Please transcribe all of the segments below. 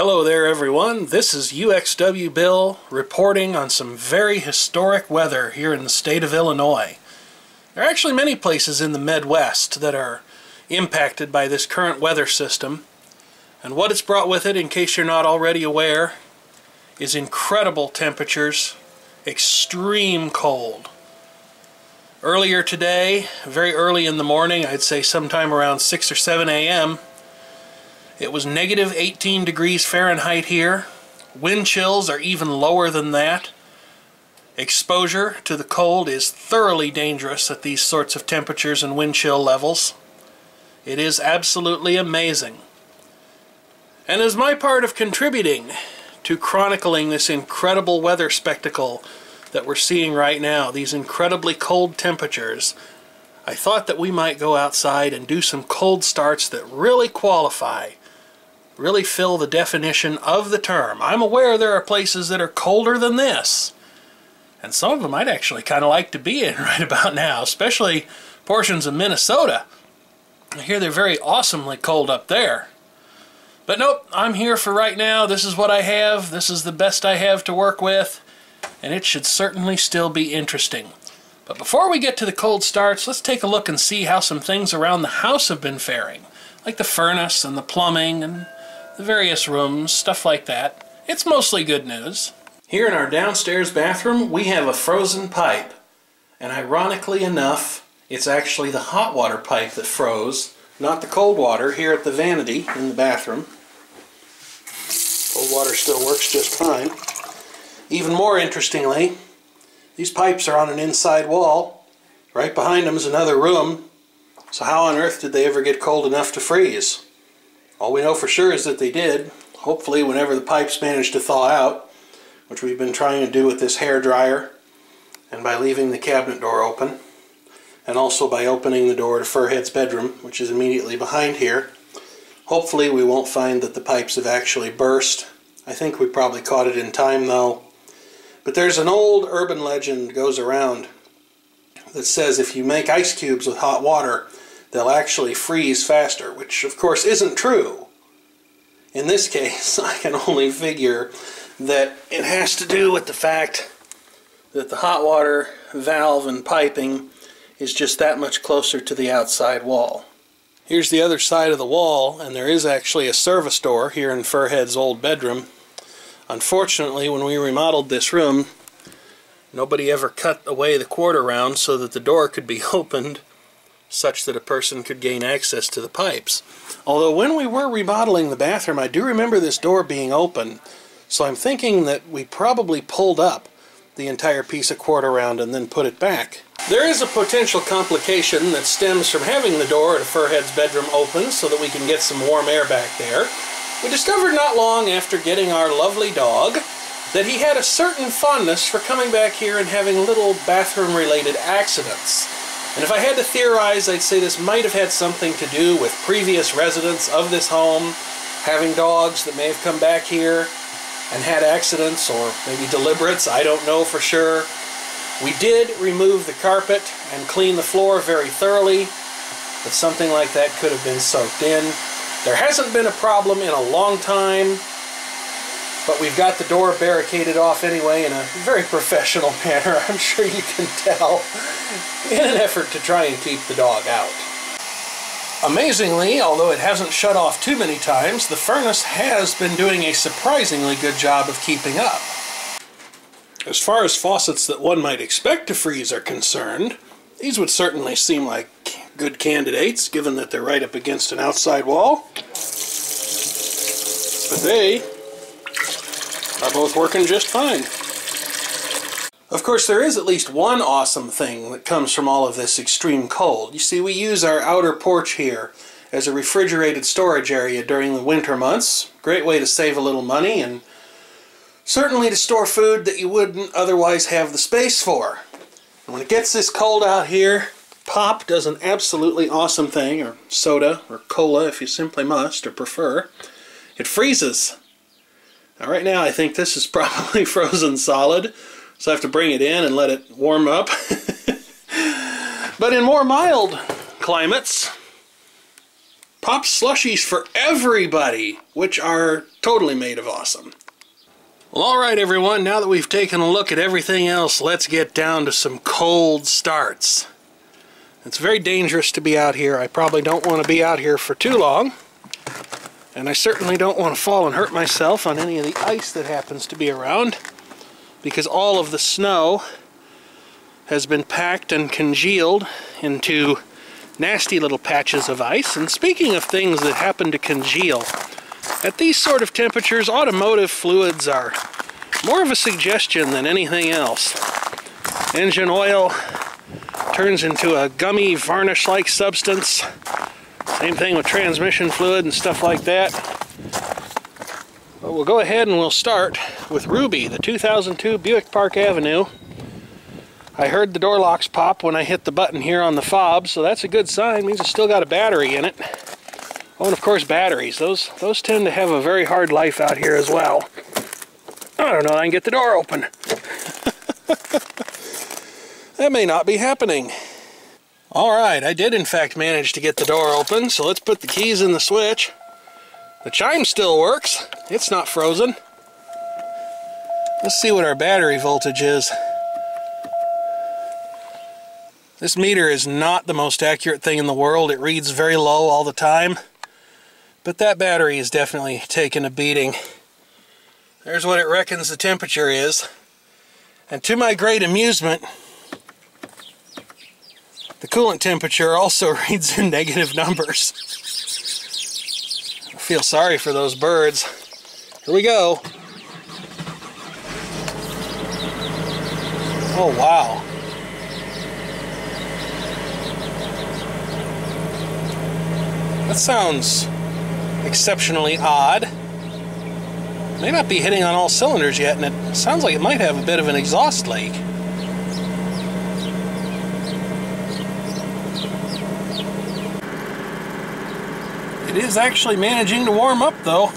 Hello there everyone, this is UXW Bill reporting on some very historic weather here in the state of Illinois. There are actually many places in the Midwest that are impacted by this current weather system, and what it's brought with it, in case you're not already aware, is incredible temperatures, extreme cold. Earlier today, very early in the morning, I'd say sometime around 6 or 7 a.m., it was negative 18 degrees Fahrenheit here. Wind chills are even lower than that. Exposure to the cold is thoroughly dangerous at these sorts of temperatures and wind chill levels. It is absolutely amazing. And as my part of contributing to chronicling this incredible weather spectacle that we're seeing right now, these incredibly cold temperatures, I thought that we might go outside and do some cold starts that really qualify, really fill the definition of the term. I'm aware there are places that are colder than this, and some of them I'd actually kind of like to be in right about now, especially portions of Minnesota. I hear they're very awesomely cold up there. But nope, I'm here for right now. This is what I have. This is the best I have to work with, and it should certainly still be interesting. But before we get to the cold starts, let's take a look and see how some things around the house have been faring, like the furnace and the plumbing and the various rooms, stuff like that. It's mostly good news. Here in our downstairs bathroom, we have a frozen pipe. And ironically enough, it's actually the hot water pipe that froze, not the cold water here at the vanity in the bathroom. Cold water still works just fine. Even more interestingly, these pipes are on an inside wall. Right behind them is another room. So how on earth did they ever get cold enough to freeze? All we know for sure is that they did. Hopefully whenever the pipes managed to thaw out, which we've been trying to do with this hair dryer, and by leaving the cabinet door open, and also by opening the door to Furhead's bedroom, which is immediately behind here. Hopefully we won't find that the pipes have actually burst. I think we probably caught it in time though. But there's an old urban legend that goes around that says if you make ice cubes with hot water, they'll actually freeze faster, which of course isn't true. In this case, I can only figure that it has to do with the fact that the hot water valve and piping is just that much closer to the outside wall. Here's the other side of the wall, and there is actually a service door here in Furhead's old bedroom. Unfortunately, when we remodeled this room, nobody ever cut away the quarter round so that the door could be opened such that a person could gain access to the pipes. Although when we were remodeling the bathroom, I do remember this door being open, so I'm thinking that we probably pulled up the entire piece of quarter round and then put it back. There is a potential complication that stems from having the door to Furhead's bedroom open so that we can get some warm air back there. We discovered not long after getting our lovely dog that he had a certain fondness for coming back here and having little bathroom-related accidents. And if I had to theorize, I'd say this might have had something to do with previous residents of this home having dogs that may have come back here and had accidents, or maybe deliberates, I don't know for sure. We did remove the carpet and clean the floor very thoroughly, but something like that could have been soaked in. There hasn't been a problem in a long time, but we've got the door barricaded off anyway in a very professional manner, I'm sure you can tell, in an effort to try and keep the dog out. Amazingly, although it hasn't shut off too many times, the furnace has been doing a surprisingly good job of keeping up. As far as faucets that one might expect to freeze are concerned, these would certainly seem like good candidates, given that they're right up against an outside wall. But they are both working just fine. Of course, there is at least one awesome thing that comes from all of this extreme cold. You see, we use our outer porch here as a refrigerated storage area during the winter months. Great way to save a little money and certainly to store food that you wouldn't otherwise have the space for. And when it gets this cold out here, pop does an absolutely awesome thing, or soda, or cola if you simply must or prefer. It freezes. Now right now I think this is probably frozen solid, so I have to bring it in and let it warm up. But in more mild climates, Pop slushies for everybody, which are totally made of awesome. Well, alright everyone, now that we've taken a look at everything else, let's get down to some cold starts. It's very dangerous to be out here. I probably don't want to be out here for too long. And I certainly don't want to fall and hurt myself on any of the ice that happens to be around, because all of the snow has been packed and congealed into nasty little patches of ice. And speaking of things that happen to congeal, at these sort of temperatures, automotive fluids are more of a suggestion than anything else. Engine oil turns into a gummy, varnish-like substance. Same thing with transmission fluid and stuff like that. But we'll go ahead and we'll start with Ruby, the 2002 Buick Park Avenue. I heard the door locks pop when I hit the button here on the fob, so that's a good sign. It means it's still got a battery in it. Oh, and of course batteries. Those tend to have a very hard life out here as well. I don't know, I can get the door open. That may not be happening. Alright, I did in fact manage to get the door open, so let's put the keys in the switch. The chime still works. It's not frozen. Let's see what our battery voltage is. This meter is not the most accurate thing in the world. It reads very low all the time. But that battery is definitely taking a beating. There's what it reckons the temperature is. And to my great amusement, the coolant temperature also reads in negative numbers. I feel sorry for those birds. Here we go. Oh, wow. That sounds exceptionally odd. May not be hitting on all cylinders yet, and it sounds like it might have a bit of an exhaust leak. It is actually managing to warm up, though.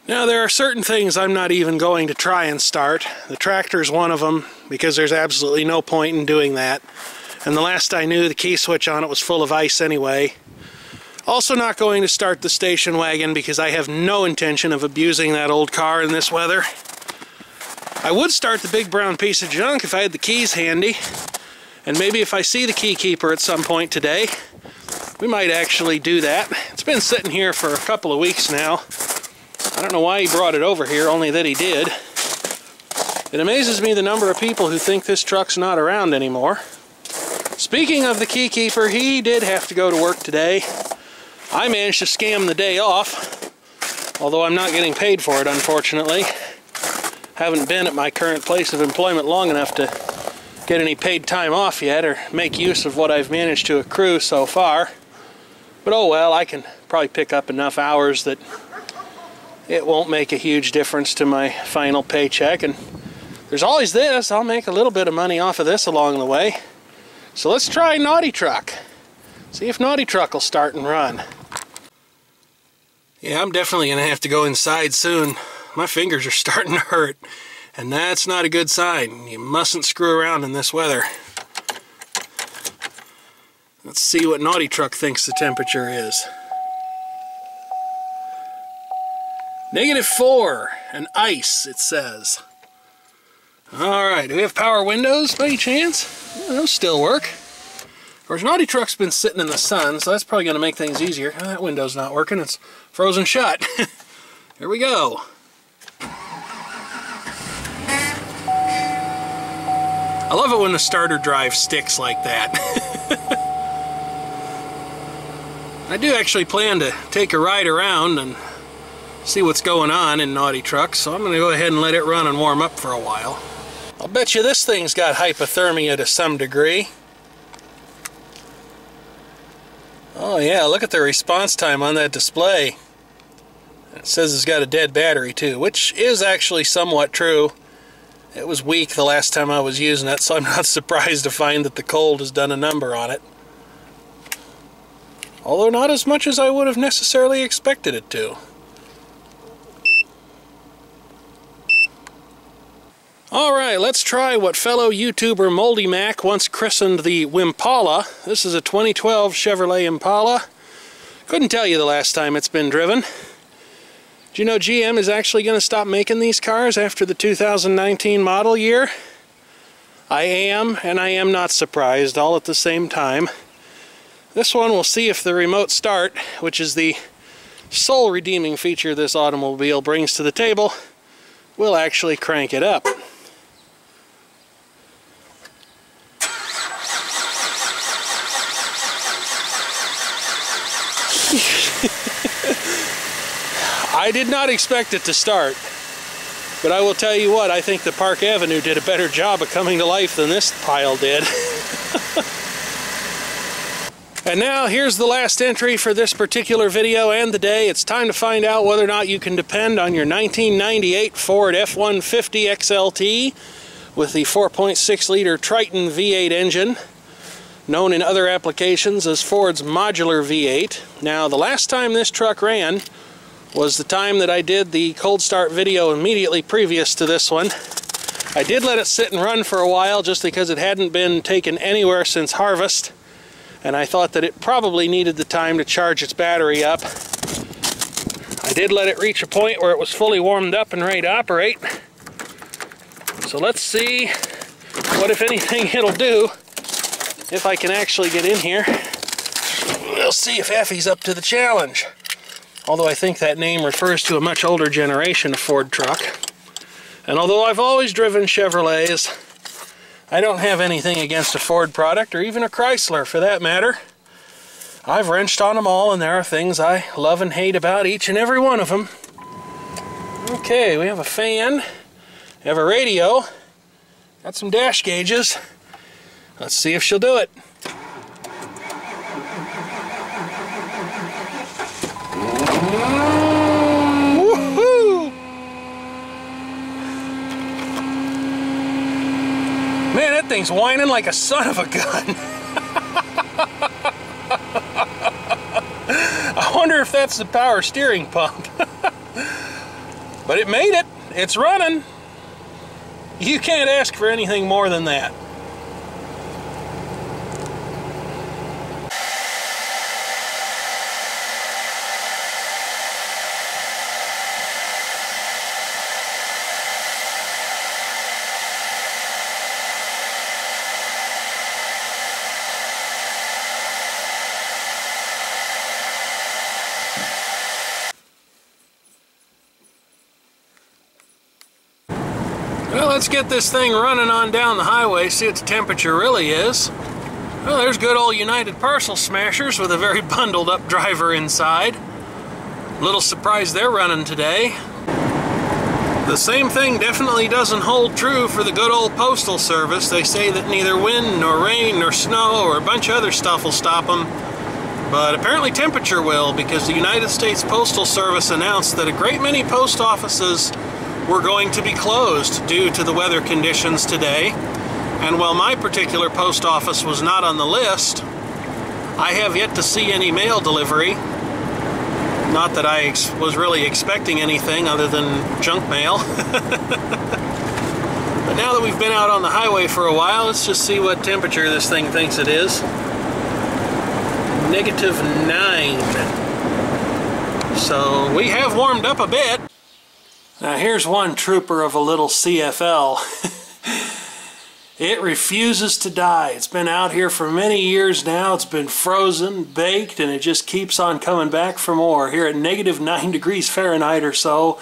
Now, there are certain things I'm not even going to try and start. The tractor's one of them, because there's absolutely no point in doing that. And the last I knew, the key switch on it was full of ice anyway. Also not going to start the station wagon because I have no intention of abusing that old car in this weather. I would start the big brown piece of junk if I had the keys handy. And maybe if I see the key keeper at some point today, we might actually do that. It's been sitting here for a couple of weeks now. I don't know why he brought it over here, only that he did. It amazes me the number of people who think this truck's not around anymore. Speaking of the key keeper, he did have to go to work today. I managed to scam the day off, although I'm not getting paid for it, unfortunately. Haven't been at my current place of employment long enough to get any paid time off yet, or make use of what I've managed to accrue so far. But oh well, I can probably pick up enough hours that it won't make a huge difference to my final paycheck. And there's always this. I'll make a little bit of money off of this along the way. So let's try Naughty Truck. See if Naughty Truck will start and run. Yeah, I'm definitely going to have to go inside soon. My fingers are starting to hurt, and that's not a good sign. You mustn't screw around in this weather. Let's see what Naughty Truck thinks the temperature is. -4 and ice, it says. Alright, do we have power windows by any chance? Yeah, those still work. Of course, Naughty Truck's been sitting in the sun, so that's probably going to make things easier. Oh, that window's not working. It's frozen shut. Here we go. I love it when the starter drive sticks like that. I do actually plan to take a ride around and see what's going on in Naughty Truck, so I'm going to go ahead and let it run and warm up for a while. I'll bet you this thing's got hypothermia to some degree. Oh yeah, look at the response time on that display. It says it's got a dead battery too, which is actually somewhat true. It was weak the last time I was using it, so I'm not surprised to find that the cold has done a number on it. Although not as much as I would have necessarily expected it to. Alright, let's try what fellow YouTuber Moldy Mac once christened the Wimpala. This is a 2012 Chevrolet Impala. Couldn't tell you the last time it's been driven. Do you know GM is actually going to stop making these cars after the 2019 model year? I am, and I am not surprised, all at the same time. This one will see if the remote start, which is the sole redeeming feature this automobile brings to the table, will actually crank it up. I did not expect it to start, but I will tell you what, I think the Park Avenue did a better job of coming to life than this pile did. And now here's the last entry for this particular video and the day. It's time to find out whether or not you can depend on your 1998 Ford F-150 XLT with the 4.6 liter Triton V8 engine, known in other applications as Ford's modular V8. Now, the last time this truck ran was the time that I did the cold start video immediately previous to this one. I did let it sit and run for a while just because it hadn't been taken anywhere since harvest, and I thought that it probably needed the time to charge its battery up. I did let it reach a point where it was fully warmed up and ready to operate. So let's see what, if anything, it'll do if I can actually get in here. We'll see if Effie's up to the challenge. Although I think that name refers to a much older generation of Ford truck. And although I've always driven Chevrolets, I don't have anything against a Ford product, or even a Chrysler for that matter. I've wrenched on them all, and there are things I love and hate about each and every one of them. Okay, we have a fan, we have a radio, got some dash gauges. Let's see if she'll do it. Woohoo! Man, that thing's whining like a son of a gun. I wonder if that's the power steering pump. But it made it. It's running. You can't ask for anything more than that. Well, let's get this thing running on down the highway, see what the temperature really is. Well, there's good old United Parcel Smashers with a very bundled up driver inside. Little surprised they're running today. The same thing definitely doesn't hold true for the good old Postal Service. They say that neither wind, nor rain, nor snow, or a bunch of other stuff will stop them. But apparently temperature will, because the United States Postal Service announced that a great many post offices were going to be closed due to the weather conditions today. And while my particular post office was not on the list, I have yet to see any mail delivery. Not that I was really expecting anything other than junk mail. But now that we've been out on the highway for a while, let's just see what temperature this thing thinks it is. -9. So we have warmed up a bit. Now here's one trooper of a little CFL. It refuses to die. It's been out here for many years now. It's been frozen, baked, and it just keeps on coming back for more. Here at -9 degrees Fahrenheit or so,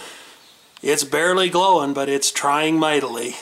it's barely glowing, but it's trying mightily.